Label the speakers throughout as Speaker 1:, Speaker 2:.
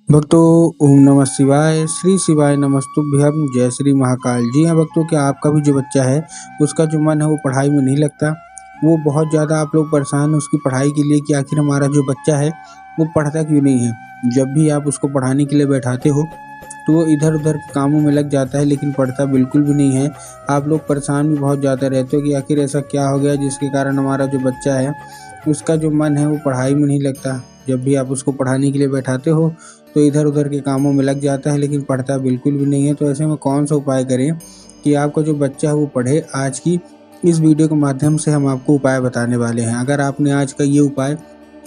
Speaker 1: भक्तों, ओम नमः शिवाय। श्री शिवाय नमस्तुभ्यम। जय श्री महाकाल। जी हाँ भक्तों, क्या आपका भी जो बच्चा है उसका जो मन है वो पढ़ाई में नहीं लगता? वो बहुत ज़्यादा आप लोग परेशान हैं उसकी पढ़ाई के लिए कि आखिर हमारा जो बच्चा है वो पढ़ता क्यों नहीं है। जब भी आप उसको पढ़ाने के लिए बैठाते हो तो वो इधर उधर कामों में लग जाता है, लेकिन पढ़ता बिल्कुल भी नहीं है। आप लोग परेशान भी बहुत ज़्यादा रहते हो कि आखिर ऐसा क्या हो गया जिसके कारण हमारा जो बच्चा है उसका जो मन है वो पढ़ाई में नहीं लगता। जब भी आप उसको पढ़ाने के लिए बैठाते हो तो इधर उधर के कामों में लग जाता है, लेकिन पढ़ता बिल्कुल भी नहीं है। तो ऐसे में कौन सा उपाय करें कि आपका जो बच्चा है वो पढ़े? आज की इस वीडियो के माध्यम से हम आपको उपाय बताने वाले हैं। अगर आपने आज का ये उपाय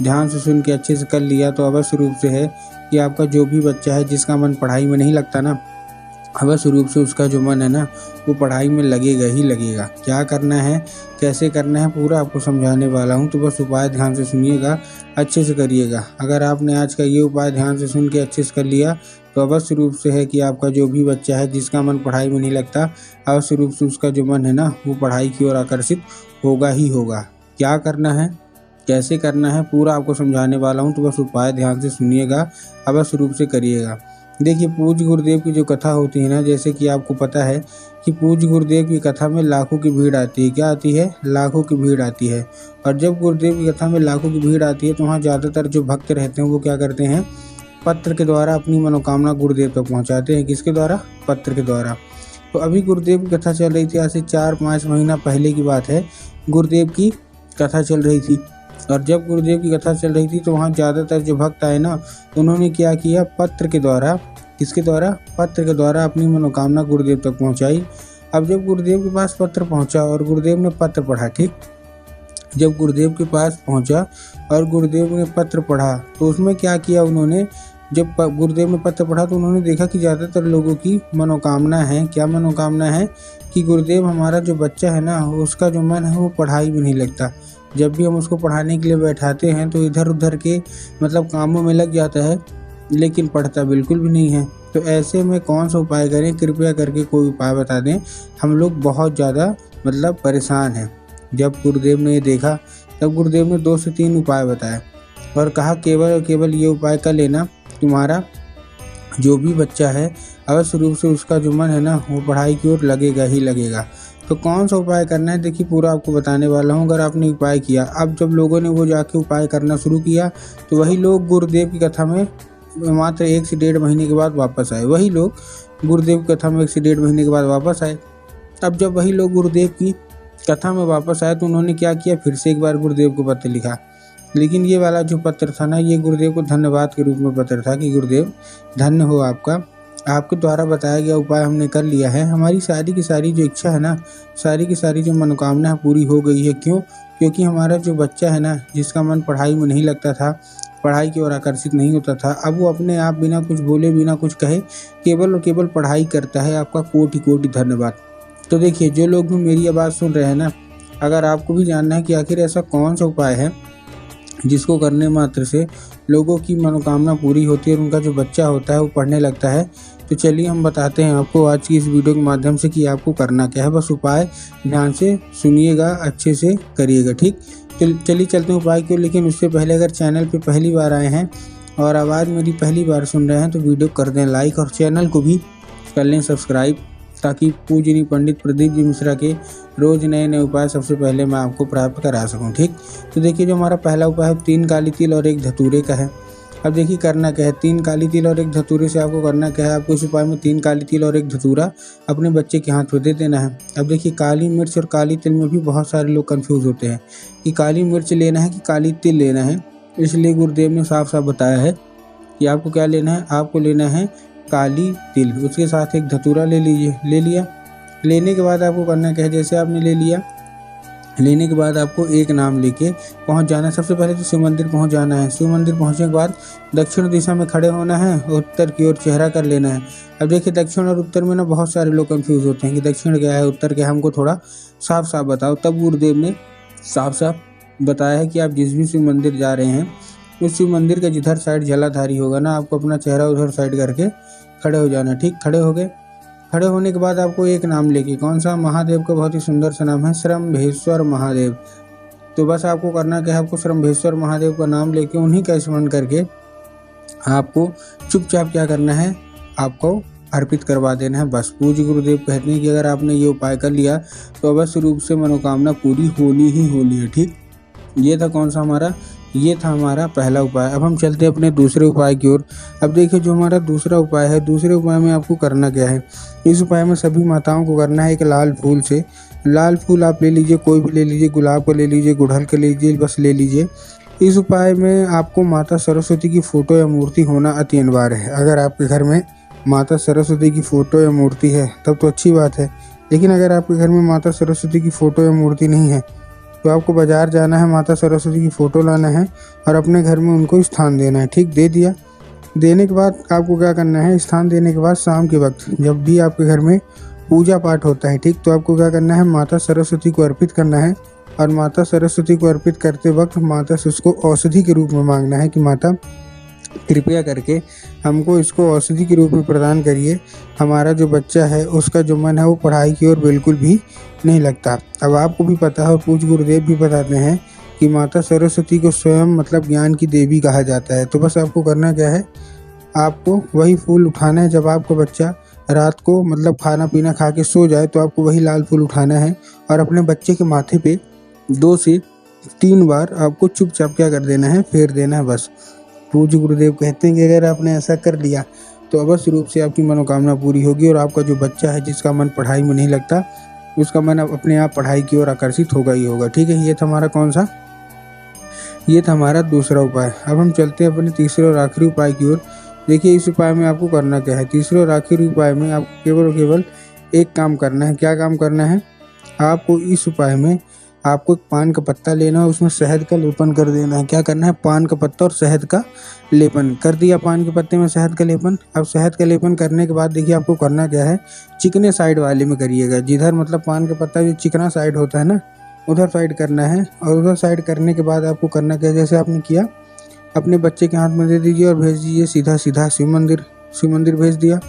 Speaker 1: ध्यान से सुन के अच्छे से कर लिया तो अवश्य रूप से है कि आपका जो भी बच्चा है जिसका मन पढ़ाई में नहीं लगता ना, अवश्य रूप से उसका जो मन है ना वो पढ़ाई में लगेगा ही लगेगा। क्या करना है, कैसे करना है, पूरा आपको समझाने वाला हूँ। तो बस उपाय ध्यान से सुनिएगा, अच्छे से करिएगा। अगर आपने आज का ये उपाय ध्यान से सुन के अच्छे से कर लिया तो अवश्य रूप से है कि आपका जो भी बच्चा है जिसका मन पढ़ाई में नहीं लगता, अवश्य रूप से उसका जो मन है ना वो पढ़ाई की ओर आकर्षित होगा ही होगा। क्या करना है, कैसे करना है, पूरा आपको समझाने वाला हूँ। तो बस उपाय ध्यान से सुनिएगा, अवश्य रूप से करिएगा। देखिए, पूज्य गुरुदेव की जो कथा होती है ना, जैसे कि आपको पता है कि पूज्य गुरुदेव की कथा में लाखों की भीड़ आती है। क्या आती है? लाखों की भीड़ आती है। और जब गुरुदेव की कथा में लाखों की भीड़ आती है तो वहाँ ज़्यादातर जो भक्त रहते हैं वो क्या करते हैं, पत्र के द्वारा अपनी मनोकामना गुरुदेव तक पहुँचाते हैं। किसके द्वारा? पत्र के द्वारा। तो अभी गुरुदेव की कथा चल रही थी, आज से 4-5 महीना पहले की बात है। गुरुदेव की कथा चल रही थी और जब गुरुदेव की कथा चल रही थी तो वहाँ ज़्यादातर जो भक्त आए ना, उन्होंने क्या किया, पत्र के द्वारा, किसके द्वारा? पत्र के द्वारा अपनी मनोकामना गुरुदेव तक पहुँचाई। अब जब गुरुदेव के पास पत्र पहुँचा और गुरुदेव ने पत्र पढ़ा, ठीक, जब गुरुदेव के पास पहुँचा और गुरुदेव ने पत्र पढ़ा तो उसमें क्या किया उन्होंने, जब गुरुदेव ने पत्र पढ़ा तो उन्होंने देखा कि ज़्यादातर लोगों की मनोकामना है, क्या मनोकामना है, कि गुरुदेव हमारा जो बच्चा है ना उसका जो मन है वो पढ़ाई में नहीं लगता। जब भी हम उसको पढ़ाने के लिए बैठाते हैं तो इधर उधर के कामों में लग जाता है, लेकिन पढ़ता बिल्कुल भी नहीं है। तो ऐसे में कौन सा उपाय करें? कृपया करके कोई उपाय बता दें। हम लोग बहुत ज़्यादा परेशान हैं। जब गुरुदेव ने ये देखा तब गुरुदेव ने 2 से 3 उपाय बताए और कहा केवल और केवल ये उपाय कर लेना, तुम्हारा जो भी बच्चा है अवश्य रूप से उसका जो मन है ना वो पढ़ाई की ओर लगेगा ही लगेगा। तो कौन सा उपाय करना है, देखिए पूरा आपको बताने वाला हूँ। अगर आपने उपाय किया, अब जब लोगों ने वो जाके उपाय करना शुरू किया तो वही लोग गुरुदेव की कथा में मात्र 1 से 1.5 महीने के बाद वापस आए। वही लोग गुरुदेव की कथा में 1 से 1.5 महीने के बाद वापस आए। अब जब वही लोग गुरुदेव की कथा में वापस आए तो उन्होंने क्या किया, फिर से एक बार गुरुदेव को पत्र लिखा। लेकिन ये वाला जो पत्र था ना, ये गुरुदेव को धन्यवाद के रूप में पत्र था कि गुरुदेव धन्य हो आपका, आपके द्वारा बताया गया उपाय हमने कर लिया है। हमारी सारी की सारी जो इच्छा है ना, सारी की सारी जो मनोकामना है पूरी हो गई है। क्यों? क्योंकि हमारा जो बच्चा है ना जिसका मन पढ़ाई में नहीं लगता था, पढ़ाई की ओर आकर्षित नहीं होता था, अब वो अपने आप बिना कुछ बोले, बिना कुछ कहे केवल और केवल पढ़ाई करता है। आपका कोटि कोटि धन्यवाद। तो देखिए, जो लोग भी मेरी आवाज़ सुन रहे हैं ना, अगर आपको भी जानना है कि आखिर ऐसा कौन सा उपाय है जिसको करने मात्र से लोगों की मनोकामना पूरी होती है और उनका जो बच्चा होता है वो पढ़ने लगता है, तो चलिए हम बताते हैं आपको आज की इस वीडियो के माध्यम से कि आपको करना क्या है। बस उपाय ध्यान से सुनिएगा, अच्छे से करिएगा, ठीक। चलिए चलते हैं उपाय क्यों। लेकिन उससे पहले अगर चैनल पे पहली बार आए हैं और आवाज़ मेरी पहली बार सुन रहे हैं तो वीडियो कर दें लाइक और चैनल को भी कर लें सब्सक्राइब, ताकि पूजनीय पंडित प्रदीप जी मिश्रा के रोज़ नए नए उपाय सबसे पहले मैं आपको प्राप्त करा सकूं, ठीक। तो देखिए, जो हमारा पहला उपाय है 3 काली तिल और 1 धतूरे का है। अब देखिए करना क्या है, 3 काली तिल और 1 धतूरे से आपको करना क्या है, आपको इस उपाय में 3 काली तिल और 1 धतूरा अपने बच्चे के हाथ में दे देना है। अब देखिए, काली मिर्च और काली तिल में भी बहुत सारे लोग कन्फ्यूज़ होते हैं कि काली मिर्च लेना है कि काली तिल लेना है। इसलिए गुरुदेव ने साफ साफ बताया है कि आपको क्या लेना है, आपको लेना है काली तिल, उसके साथ 1 धतूरा ले लीजिए। ले लिया, लेने के बाद आपको करना क्या है, जैसे आपने ले लिया, लेने के बाद आपको एक नाम लेके पहुंच जाना है। सबसे पहले तो शिव मंदिर पहुंच जाना है। शिव मंदिर पहुंचने के बाद दक्षिण दिशा में खड़े होना है और उत्तर की ओर चेहरा कर लेना है। अब देखिए, दक्षिण और उत्तर में ना बहुत सारे लोग कंफ्यूज होते हैं कि दक्षिण क्या है, उत्तर क्या है, हमको थोड़ा साफ साफ बताओ। तब गुरुदेव ने साफ साफ बताया है कि आप जिस भी शिव मंदिर जा रहे हैं उस शिव मंदिर का जिधर साइड जलाधारी होगा ना, आपको अपना चेहरा उधर साइड करके खड़े हो जाना, ठीक। खड़े हो गए, खड़े होने के बाद आपको एक नाम लेके, कौन सा, महादेव का बहुत ही सुंदर सा नाम है, श्रम्भेश्वर महादेव। तो बस आपको करना क्या है, आपको श्रम्भेश्वर महादेव का नाम लेके उन्हीं का स्मरण करके आपको चुपचाप क्या करना है, आपको अर्पित करवा देना है बस। पूज्य गुरुदेव कहते हैं कि अगर आपने ये उपाय कर लिया तो अवश्य रूप से मनोकामना पूरी होनी ही होनी है। ठीक, ये था कौन सा हमारा, ये था हमारा पहला उपाय। अब हम चलते हैं अपने दूसरे उपाय की ओर। अब देखिए जो हमारा दूसरा उपाय है, दूसरे उपाय में आपको करना क्या है। इस उपाय में सभी माताओं को करना है एक लाल फूल से। लाल फूल आप ले लीजिए, कोई भी ले लीजिए, गुलाब का ले लीजिए, गुड़हल का ले लीजिए, बस ले लीजिए। इस उपाय में आपको माता सरस्वती की फ़ोटो या मूर्ति होना अति अनिवार्य है। अगर आपके घर में माता सरस्वती की फ़ोटो या मूर्ति है तब तो अच्छी बात है, लेकिन अगर आपके घर में माता सरस्वती की फ़ोटो या मूर्ति नहीं है तो आपको बाज़ार जाना है, माता सरस्वती की फ़ोटो लाना है और अपने घर में उनको स्थान देना है। ठीक, दे दिया। देने के बाद आपको क्या करना है, स्थान देने के बाद शाम के वक्त जब भी आपके घर में पूजा पाठ होता है, ठीक, तो आपको क्या करना है, माता सरस्वती को अर्पित करना है। और माता सरस्वती को अर्पित करते वक्त माता से उसको औषधि के रूप में मांगना है कि माता कृपया करके हमको इसको औषधि के रूप में प्रदान करिए। हमारा जो बच्चा है उसका जो मन है वो पढ़ाई की ओर बिल्कुल भी नहीं लगता। अब आपको भी पता है और पूज्य गुरुदेव भी बताते हैं कि माता सरस्वती को स्वयं मतलब ज्ञान की देवी कहा जाता है। तो बस आपको करना क्या है, आपको वही फूल उठाना है। जब आपका बच्चा रात को मतलब खाना पीना खा के सो जाए तो आपको वही लाल फूल उठाना है और अपने बच्चे के माथे पे 2 से 3 बार आपको चुपचाप क्या कर देना है, फेर देना है बस। पूज्य गुरुदेव कहते हैं कि अगर आपने ऐसा कर लिया तो अवश्य रूप से आपकी मनोकामना पूरी होगी और आपका जो बच्चा है जिसका मन पढ़ाई में नहीं लगता उसका मन अब अपने आप पढ़ाई की ओर आकर्षित होगा ही होगा। ठीक है, ये था हमारा कौन सा, ये था हमारा दूसरा उपाय। अब हम चलते हैं अपने तीसरे और आखिरी उपाय की ओर। देखिए इस उपाय में आपको करना क्या है, तीसरे और आखिरी उपाय में आपको केवल और केवल एक काम करना है। क्या काम करना है, आपको इस उपाय में आपको एक पान का पत्ता लेना है, उसमें शहद का लेपन कर देना है। क्या करना है, पान का पत्ता और शहद का लेपन कर दिया, पान के पत्ते में शहद का लेपन। अब शहद का लेपन करने के बाद देखिए आपको करना क्या है, चिकने साइड वाले में करिएगा, जिधर मतलब पान का पत्ता जो चिकना साइड होता है ना उधर साइड करना है। और उधर साइड करने के बाद आपको करना क्या है, जैसे आपने किया अपने बच्चे के हाथ में दे दीजिए और भेज दीजिए सीधा सीधा शिव मंदिर। शिव मंदिर भेज दिया।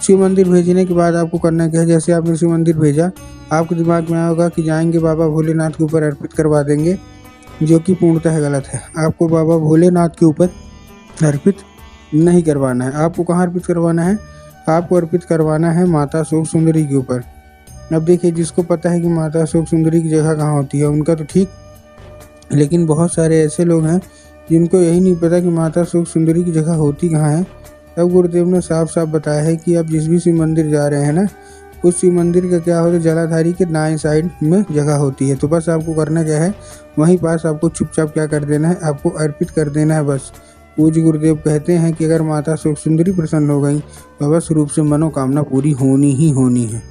Speaker 1: शिव मंदिर भेजने के बाद आपको करना क्या है, जैसे आपने शिव मंदिर भेजा आपके दिमाग में आया होगा कि जाएंगे बाबा भोलेनाथ के ऊपर अर्पित करवा देंगे, जो कि पूर्णतः गलत है। आपको बाबा भोलेनाथ के ऊपर अर्पित नहीं करवाना है। आपको कहाँ अर्पित करवाना है, आपको अर्पित करवाना है माता शोक सुंदरी के ऊपर। अब देखिए जिसको पता है कि माता शोक सुंदरी की जगह कहाँ होती है उनका तो ठीक, लेकिन बहुत सारे ऐसे लोग हैं जिनको यही नहीं पता कि माता शोक सुंदरी की जगह होती कहाँ है। तब गुरुदेव ने साफ साफ बताया है कि आप जिस भी शिव मंदिर जा रहे हैं ना उस शिव मंदिर का क्या होता है, जलाधारी के दाएं साइड में जगह होती है। तो बस आपको करना क्या है, वहीं पास आपको चुपचाप क्या कर देना है, आपको अर्पित कर देना है बस। पूज्य गुरुदेव कहते हैं कि अगर माता शोक सुंदरी प्रसन्न हो गई तो अवश्य रूप से मनोकामना पूरी होनी ही होनी है।